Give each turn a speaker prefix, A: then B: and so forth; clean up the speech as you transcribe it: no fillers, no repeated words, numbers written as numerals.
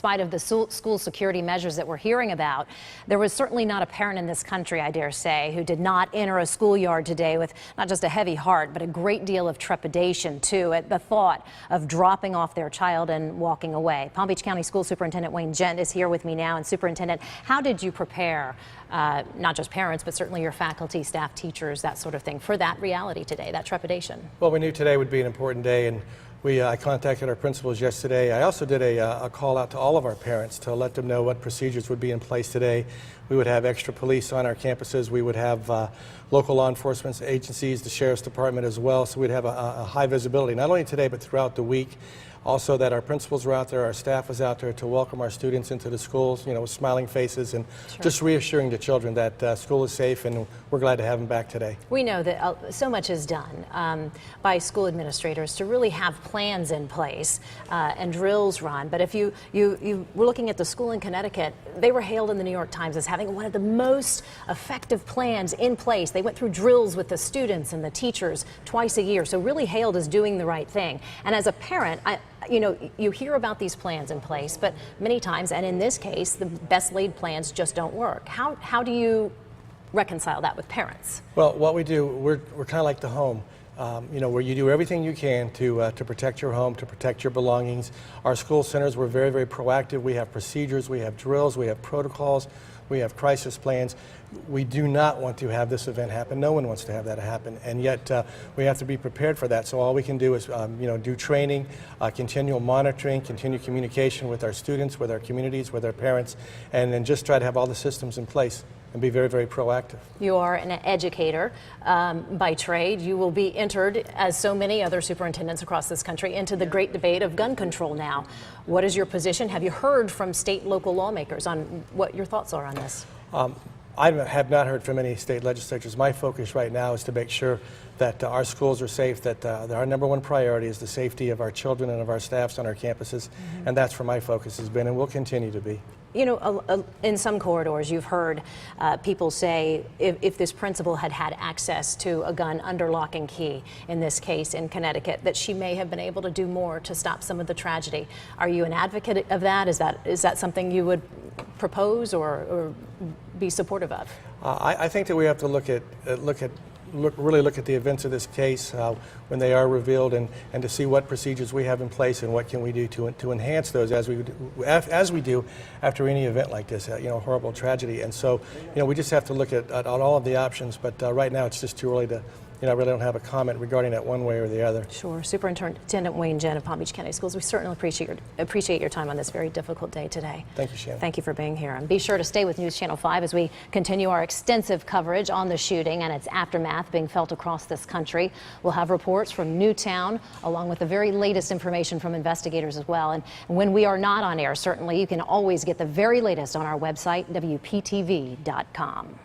A: spite of the school security measures that we're hearing about, there was certainly not a parent in this country, I dare say, who did not enter a schoolyard today with not just a heavy heart, but a great deal of trepidation, too, at the thought of dropping off their child and walking away. Palm Beach County School Superintendent Wayne Gent is here with me now. And Superintendent, how did you prepare not just parents, but certainly your faculty, staff, teachers, that sort of thing, for that reality today, that trepidation?
B: Well, we knew today would be an important day, and I contacted our principals yesterday. I also did a call out to all of our parents to let them know what procedures would be in place today. We would have extra police on our campuses. We would have local law enforcement agencies, the Sheriff's Department as well, so we'd have a high visibility, not only today, but throughout the week. Also that our principals were out there, our staff was out there to welcome our students into the schools, you know, with smiling faces and just reassuring the children that school is safe, and we're glad to have them back today.
A: We know that so much is done by school administrators to really have plans in place and drills run. But if you were looking at the school in Connecticut, they were hailed in the New York Times as having one of the most effective plans in place. They went through drills with the students and the teachers twice a year, so really hailed as doing the right thing. And as a parent, you hear about these plans in place, but many times, and in this case, the best laid plans just don't work. How do you reconcile that with parents?
B: Well, what we do, we're kind of like the home. Where you do everything you can to protect your home, to protect your belongings. Our school centers were very, very proactive. We have procedures, we have drills, we have protocols, we have crisis plans. We do not want to have this event happen. No one wants to have that happen, and yet we have to be prepared for that. So all we can do is do training, continual monitoring, continued communication with our students, with our communities, with our parents, and then just try to have all the systems in place and be very, very proactive.
A: You are an educator by trade. You will be entered, as so many other superintendents across this country, into the great debate of gun control now. What is your position? Have you heard from state and local lawmakers on what your thoughts are on this?
B: I have not heard from any state legislatures. My focus right now is to make sure that our schools are safe, that our number one priority is the safety of our children and of our staffs on our campuses, and that's where my focus has been and will continue to be.
A: You know, in some corridors, you've heard people say if this principal had had access to a gun under lock and key, in this case in Connecticut, that she may have been able to do more to stop some of the tragedy. Are you an advocate of that? Is that something you would propose or be supportive of?
B: I think that we have to really look at the events of this case when they are revealed, and to see what procedures we have in place and what can we do to enhance those as we do after any event like this, horrible tragedy. And so, we just have to look at all of the options. But right now, it's just too early to. I really don't have a comment regarding that one way or the other.
A: Sure. Superintendent Wayne Gent of Palm Beach County Schools, we certainly appreciate your time on this very difficult day today.
B: Thank you, Shannon.
A: Thank you for being here. And be sure to stay with News Channel 5 as we continue our extensive coverage on the shooting and its aftermath being felt across this country. We'll have reports from Newtown, along with the very latest information from investigators as well. And when we are not on air, certainly you can always get the very latest on our website, WPTV.com.